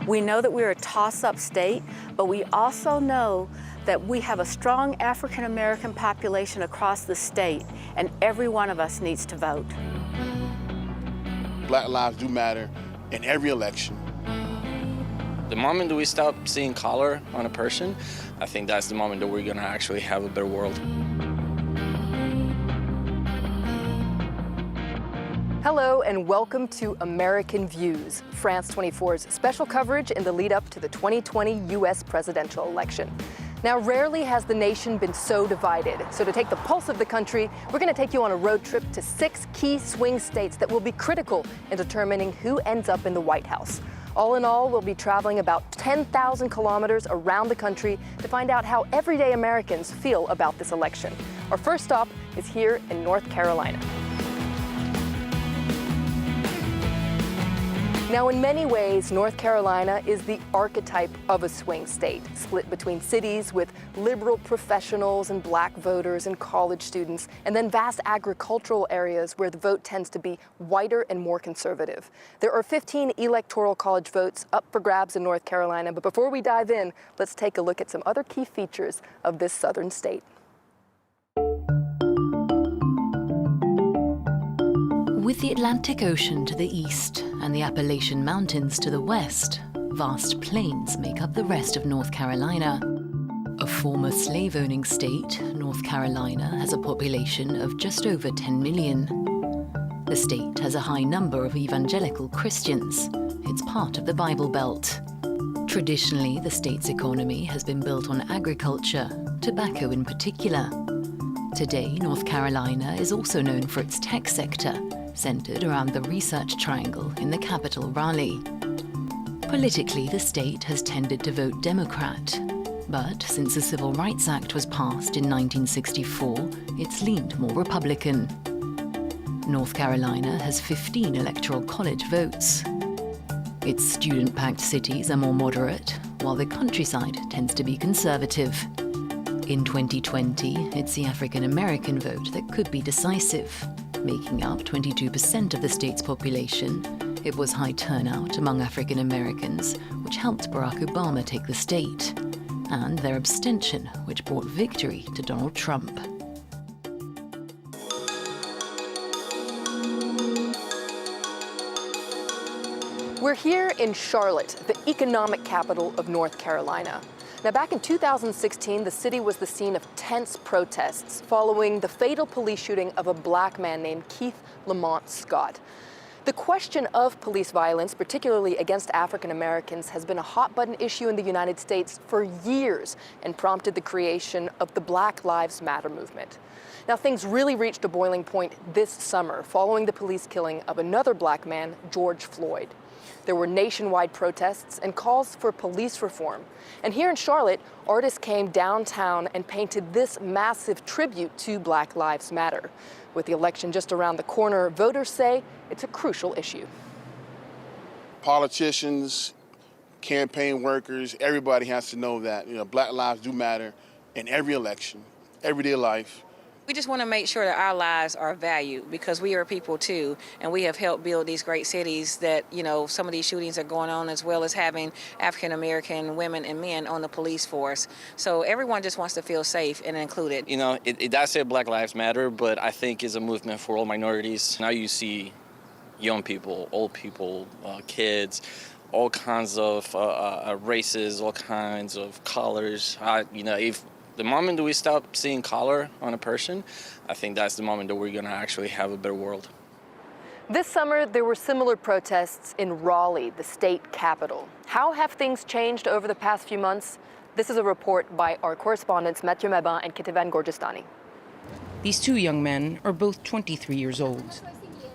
We know that we're a toss-up state, but we also know that we have a strong African American population across the state, and every one of us needs to vote. Black lives do matter in every election. The moment that we stop seeing color on a person, I think that's the moment that we're gonna actually have a better world. Hello and welcome to American Views, France 24's special coverage in the lead up to the 2020 U.S. presidential election. Now, rarely has the nation been so divided. So to take the pulse of the country, we're going to take you on a road trip to 6 key swing states that will be critical in determining who ends up in the White House. All in all, we'll be traveling about 10,000 kilometers around the country to find out how everyday Americans feel about this election. Our first stop is here in North Carolina. Now, in many ways, North Carolina is the archetype of a swing state, split between cities with liberal professionals and black voters and college students, and then vast agricultural areas where the vote tends to be whiter and more conservative. There are 15 electoral college votes up for grabs in North Carolina, but before we dive in, let's take a look at some other key features of this southern state. With the Atlantic Ocean to the east and the Appalachian Mountains to the west, vast plains make up the rest of North Carolina. A former slave-owning state, North Carolina has a population of just over 10 million. The state has a high number of evangelical Christians. It's part of the Bible Belt. Traditionally, the state's economy has been built on agriculture, tobacco in particular. Today, North Carolina is also known for its tech sector, centered around the Research Triangle in the capital, Raleigh. Politically, the state has tended to vote Democrat, but since the Civil Rights Act was passed in 1964, it's leaned more Republican. North Carolina has 15 electoral college votes. Its student-packed cities are more moderate, while the countryside tends to be conservative. In 2020, it's the African American vote that could be decisive. Making up 22% of the state's population, it was high turnout among African Americans, which helped Barack Obama take the state, and their abstention, which brought victory to Donald Trump. We're here in Charlotte, the economic capital of North Carolina. Now, back in 2016, the city was the scene of tense protests following the fatal police shooting of a black man named Keith Lamont Scott. The question of police violence, particularly against African Americans, has been a hot-button issue in the United States for years and prompted the creation of the Black Lives Matter movement. Now, things really reached a boiling point this summer following the police killing of another black man, George Floyd. There were nationwide protests and calls for police reform. And here in Charlotte, artists came downtown and painted this massive tribute to Black Lives Matter. With the election just around the corner, voters say it's a crucial issue. Politicians, campaign workers, everybody has to know that, Black lives do matter in every election, everyday life. We just want to make sure that our lives are valued because we are people too, and we have helped build these great cities that, some of these shootings are going on, as well as having African American women and men on the police force. So everyone just wants to feel safe and included. It does say Black Lives Matter, but I think it's a movement for all minorities. Now you see young people, old people, kids, all kinds of races, all kinds of colors. If the moment that we stop seeing color on a person, I think that's the moment that we're going to actually have a better world. This summer, there were similar protests in Raleigh, the state capital. How have things changed over the past few months? This is a report by our correspondents Mathieu Mabin and Kitivan Gorgistani. These two young men are both 23 years old.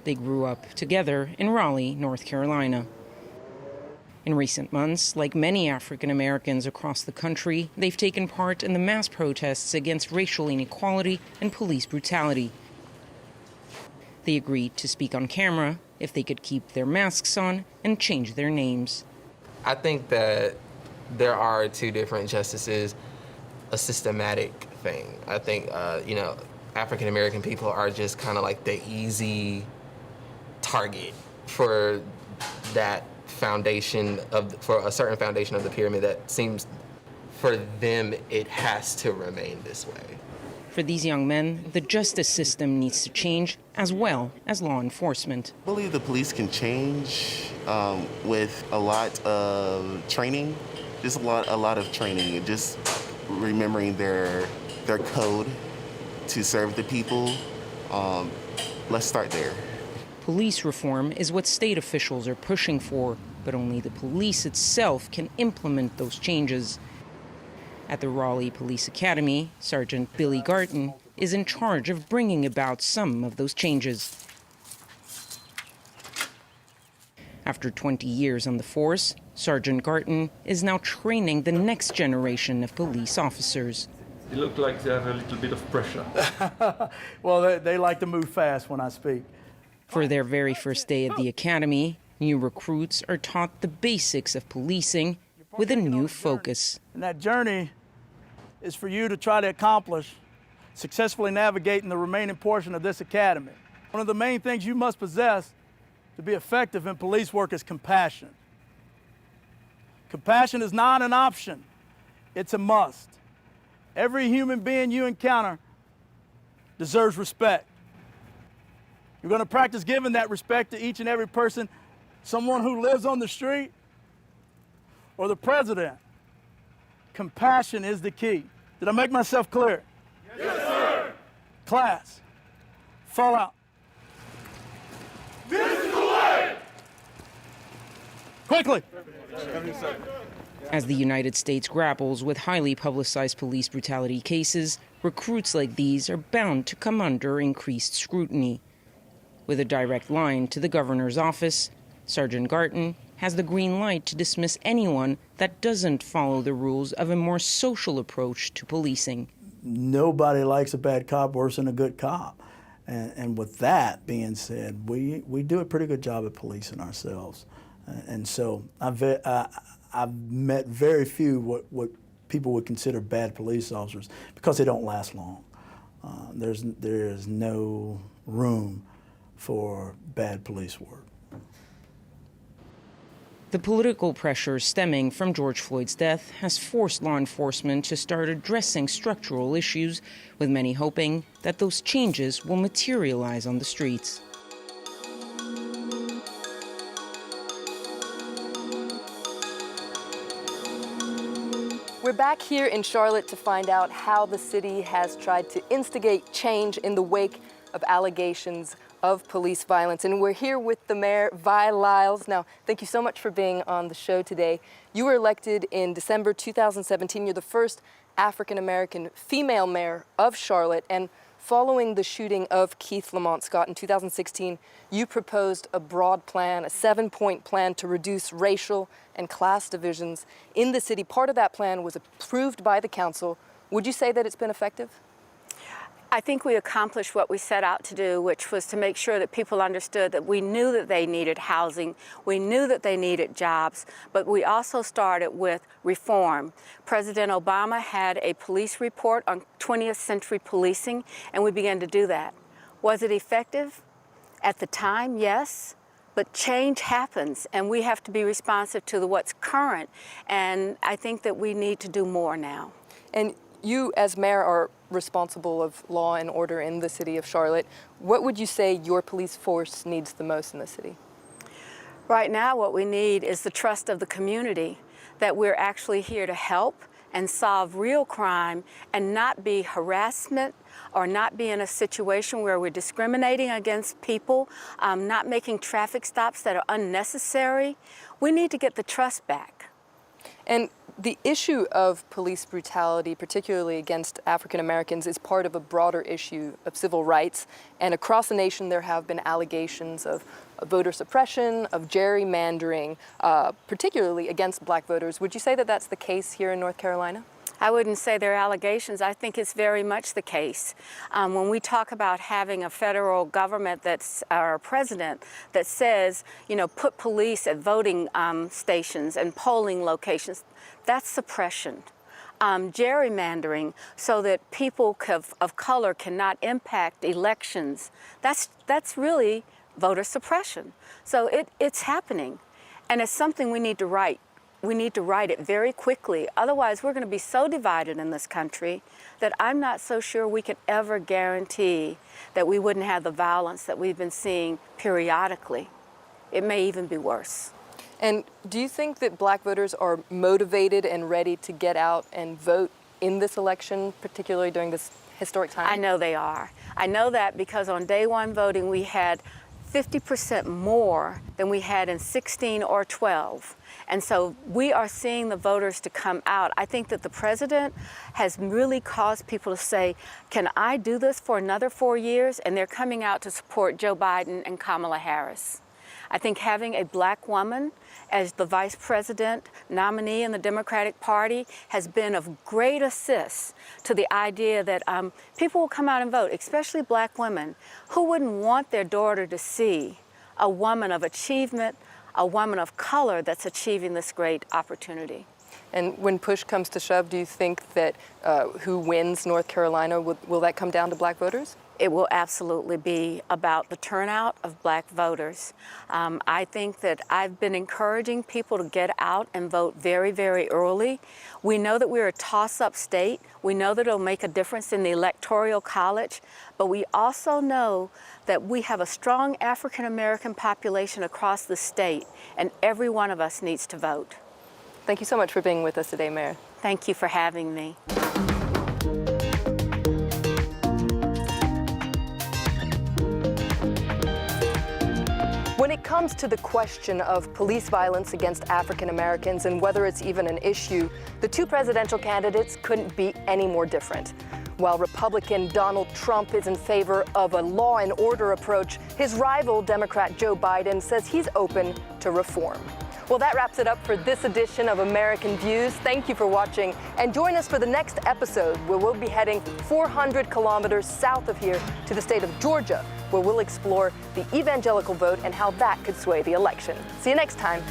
They grew up together in Raleigh, North Carolina. In recent months, like many African Americans across the country, they've taken part in the mass protests against racial inequality and police brutality. They agreed to speak on camera if they could keep their masks on and change their names. I think that there are two different justices, a systematic thing. I think, African American people are just kind of like the easy target for that foundation for a certain foundation of the pyramid that seems for them it has to remain this way. For these young men, the justice system needs to change as well as law enforcement. I believe the police can change with a lot of training, just a lot of training, and just remembering their code to serve the people. Let's start there. Police reform is what state officials are pushing for, but only the police itself can implement those changes. At the Raleigh Police Academy, Sergeant Billy Garton is in charge of bringing about some of those changes. After 20 years on the force, Sergeant Garton is now training the next generation of police officers. They look like they have a little bit of pressure. Well, they like to move fast when I speak. For their very first day at the academy, new recruits are taught the basics of policing with a new focus. And that journey is for you to try to accomplish successfully navigating the remaining portion of this academy. One of the main things you must possess to be effective in police work is compassion. Compassion is not an option, it's a must. Every human being you encounter deserves respect. You're going to practice giving that respect to each and every person, someone who lives on the street or the president. Compassion is the key. Did I make myself clear? Yes, sir. Class, fall out. This is the way! Quickly. As the United States grapples with highly publicized police brutality cases, recruits like these are bound to come under increased scrutiny. With a direct line to the governor's office, Sergeant Garton has the green light to dismiss anyone that doesn't follow the rules of a more social approach to policing. Nobody likes a bad cop worse than a good cop. And with that being said, we do a pretty good job at policing ourselves. And so I've met very few what people would consider bad police officers because they don't last long. There is no room for bad police work. The political pressure stemming from George Floyd's death has forced law enforcement to start addressing structural issues, with many hoping that those changes will materialize on the streets. We're back here in Charlotte to find out how the city has tried to instigate change in the wake of allegations of police violence. And we're here with the mayor, Lyles. Now, thank you so much for being on the show today. You were elected in December 2017. You're the first African-American female mayor of Charlotte. And following the shooting of Keith Lamont Scott in 2016, you proposed a broad plan, a 7-point plan to reduce racial and class divisions in the city. Part of that plan was approved by the council. Would you say that it's been effective? I think we accomplished what we set out to do, which was to make sure that people understood that we knew that they needed housing, we knew that they needed jobs, but we also started with reform. President Obama had a police report on 20th century policing, and we began to do that. Was it effective? At the time, yes, but change happens, and we have to be responsive to what's current, and I think that we need to do more now. And you, as mayor, are responsible of law and order in the city of Charlotte. What would you say your police force needs the most in the city? Right now, what we need is the trust of the community, that we're actually here to help and solve real crime and not be harassment or not be in a situation where we're discriminating against people, not making traffic stops that are unnecessary. We need to get the trust back. And the issue of police brutality, particularly against African Americans, is part of a broader issue of civil rights. And across the nation, there have been allegations of voter suppression, of gerrymandering, particularly against black voters. Would you say that that's the case here in North Carolina? I wouldn't say they're allegations. I think it's very much the case. When we talk about having a federal government or a president that says, put police at voting stations and polling locations, that's suppression. Gerrymandering so that people of color cannot impact elections, that's really voter suppression. So it's happening. And it's something we need to write. We need to write it very quickly. Otherwise, we're going to be so divided in this country that I'm not so sure we can ever guarantee that we wouldn't have the violence that we've been seeing periodically. It may even be worse. And do you think that black voters are motivated and ready to get out and vote in this election, particularly during this historic time? I know they are. I know that because on day one voting, we had 50% more than we had in 16 or 12. And so we are seeing the voters to come out. I think that the president has really caused people to say, can I do this for another 4 years? And they're coming out to support Joe Biden and Kamala Harris. I think having a black woman as the vice president nominee in the Democratic Party has been of great assist to the idea that people will come out and vote, especially black women. Who wouldn't want their daughter to see a woman of achievement, a woman of color that's achieving this great opportunity? And when push comes to shove, do you think that who wins North Carolina, will that come down to black voters? It will absolutely be about the turnout of black voters. I think that I've been encouraging people to get out and vote very, very early. We know that we're a toss-up state. We know that it'll make a difference in the Electoral College, but we also know that we have a strong African American population across the state, and every one of us needs to vote. Thank you so much for being with us today, Mayor. Thank you for having me. When it comes to the question of police violence against African Americans and whether it's even an issue, the two presidential candidates couldn't be any more different. While Republican Donald Trump is in favor of a law and order approach, his rival, Democrat Joe Biden, says he's open to reform. Well, that wraps it up for this edition of American Views. Thank you for watching, and join us for the next episode where we'll be heading 400 kilometers south of here to the state of Georgia, where we'll explore the evangelical vote and how that could sway the election. See you next time.